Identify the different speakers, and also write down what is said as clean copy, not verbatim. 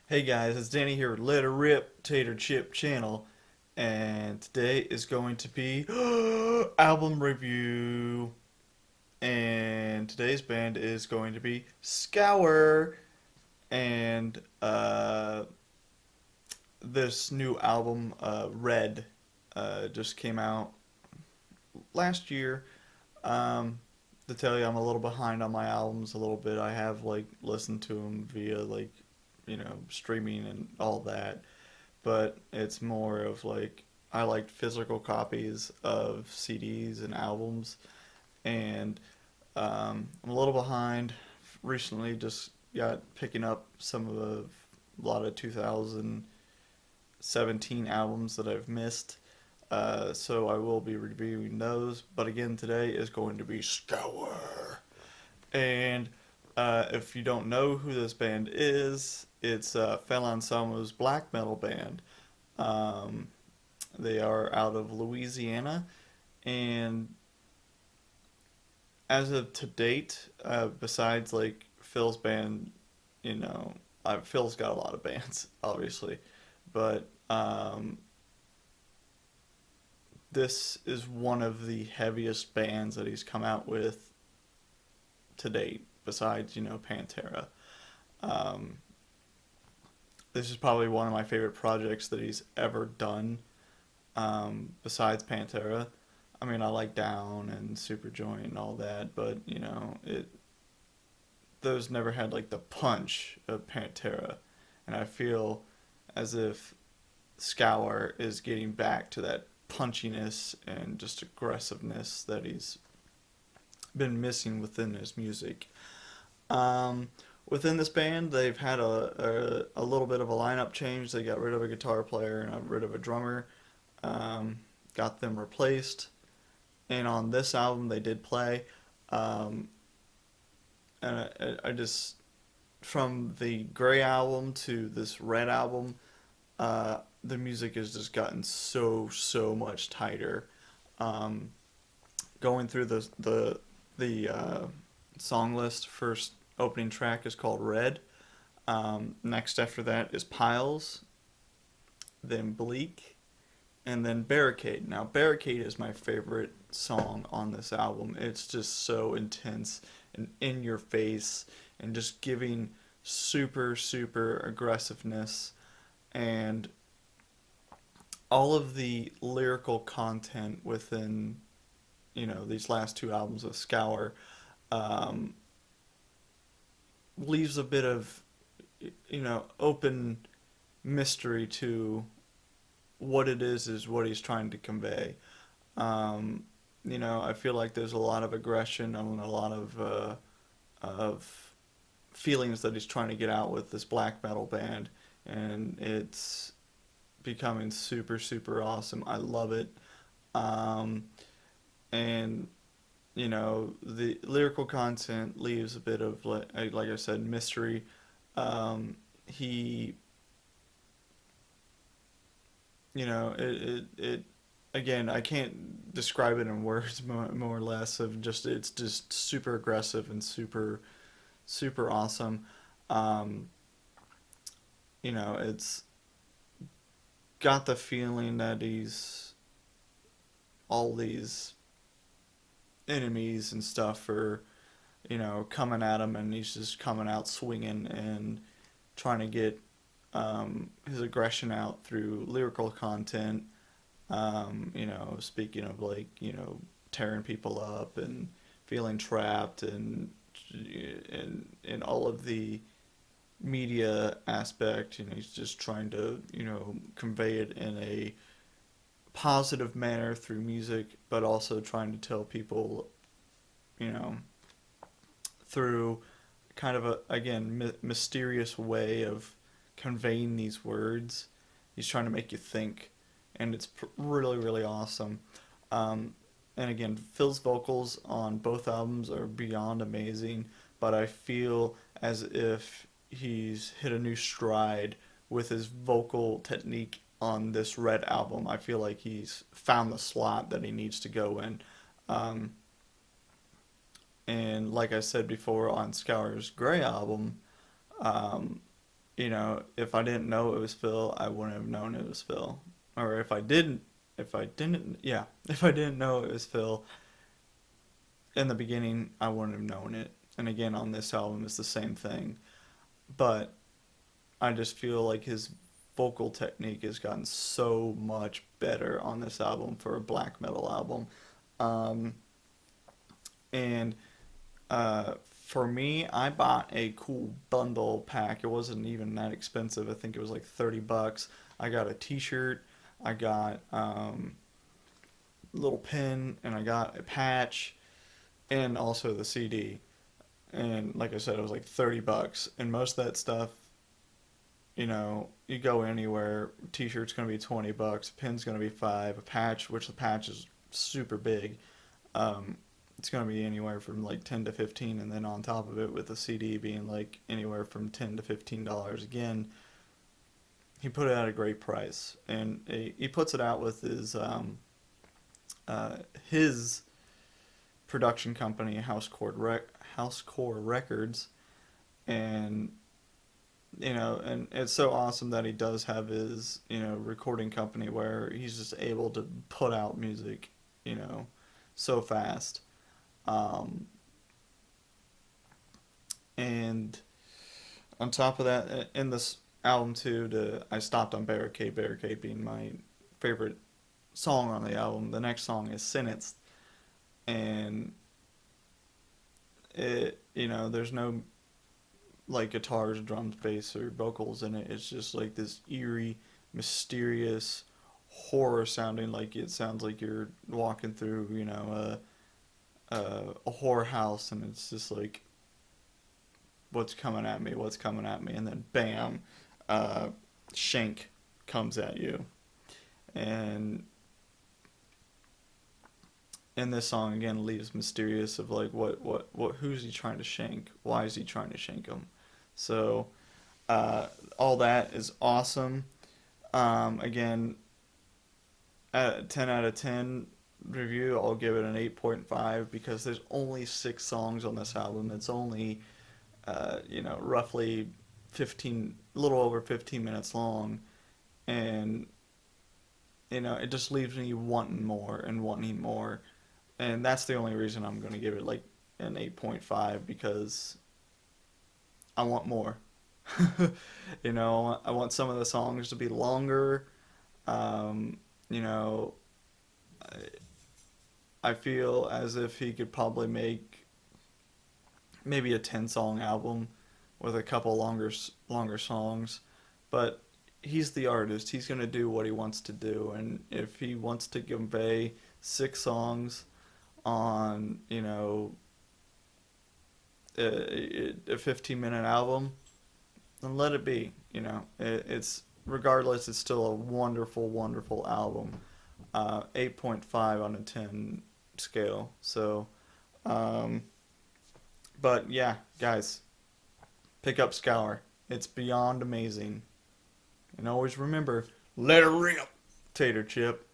Speaker 1: Hey guys, it's Danny here with Let It Rip Tater Chip Channel, and today is going to be album review. And today's band is going to be SCOUR, and this new album, Red, just came out last year. Um, to tell you, I'm a little behind on my albums a little bit. I have like listened to them via streaming and all that, but it's more of like I like physical copies of CDs and albums, and I'm a little behind. Recently, just got picking up a lot of 2017 albums that I've missed. So I will be reviewing those. But again, today is going to be Scour. And if you don't know who this band is, it's Phil Anselmo's black metal band. Um, they are out of Louisiana, and as of to date, besides like Phil's band, Phil's got a lot of bands, obviously, but this is one of the heaviest bands that he's come out with to date, besides Pantera. Um, this is probably one of my favorite projects that he's ever done, besides Pantera. I mean, I like Down and Superjoint and all that, but those never had like the punch of Pantera, and I feel as if Scour is getting back to that punchiness and just aggressiveness that he's been missing within his music. Um, Within this band, they've had a little bit of a lineup change. They got rid of a guitar player and got rid of a drummer, got them replaced. And on this album, they did play. Um, and I just, from the Gray album to this Red album, the music has just gotten so much tighter. Um, Going through the song list, first opening track is called Red. Next after that is Piles, then Bleak, and then Barricade. Now, Barricade is my favorite song on this album. It's just so intense and in your face and just giving super aggressiveness, and all of the lyrical content within these last two albums of Scour um, leaves a bit of open mystery to what it is what he's trying to convey. Um, I feel like there's a lot of aggression and a lot of feelings that he's trying to get out with this black metal band, and it's becoming super awesome. I love it. Um, and the lyrical content leaves a bit of like I said, mystery. He it again, I can't describe it in words, more or less, of just it's just super aggressive and super awesome. um it's got the feeling that he's all these enemies and stuff are coming at him, and he's just coming out swinging and trying to get his aggression out through lyrical content. Speaking of like tearing people up and feeling trapped, and all of the media aspect. He's just trying to convey it in a positive manner through music, but also trying to tell people you know through kind of a, again, mysterious way of conveying these words. He's trying to make you think, and it's really awesome. Um, and again, Phil's vocals on both albums are beyond amazing, but I feel as if he's hit a new stride with his vocal technique on this Red album. I feel like he's found the slot that he needs to go in. Um, and like I said before, on Scour's Grey album, um, if I didn't know it was Phil, I wouldn't have known it was Phil. Or if I didn't know it was Phil in the beginning, I wouldn't have known it. And again, on this album, it's the same thing. But I just feel like his vocal technique has gotten so much better on this album for a black metal album. Um, and for me, I bought a cool bundle pack. It wasn't even that expensive. I think it was like $30. I got a T-shirt, I got a little pin, and I got a patch, and also the CD. And like I said, it was like $30. And most of that stuff, you go anywhere. T-shirt's gonna be $20. A pin's gonna be 5. A patch, which the patch is super big. Um, it's gonna be anywhere from like 10 to 15, and then on top of it, with the CD being like anywhere from $10 to $15 again. He put it at a great price, and he puts it out with uh, his production company, Housecore Records, and and it's so awesome that he does have his recording company where he's just able to put out music, you know, so fast. Um, and on top of that, in this album too, I stopped on Barricade. Barricade being my favorite song on the album. The next song is Sentenced, and there's no like guitars, drums, bass, or vocals in it. It's just like this eerie, mysterious horror sounding. Like it sounds like you're walking through, a horror house, and it's just like what's coming at me, and then bam, uh, Shank comes at you, and in this song again leaves mysterious of like what who's he trying to shank? Why is he trying to shank him? So all that is awesome. Again, at a 10 out of 10 review, I'll give it an 8.5 because there's only 6 songs on this album. It's only roughly 15, a little over 15 minutes long, and it just leaves me wanting more and wanting more, and that's the only reason I'm going to give it like an 8.5 because I want more. I want some of the songs to be longer. Um, you know, I feel as if he could probably make maybe a 10-song album with a couple longer songs, but he's the artist. He's going to do what he wants to do, and if he wants to convey 6 songs on, a 15-minute album, then let it be. It's regardless, it's still a wonderful, wonderful album. 8.5 on a 10 scale. So, um, but yeah, guys, pick up Scour. It's beyond amazing. And always remember, let it rip, Tater Chip.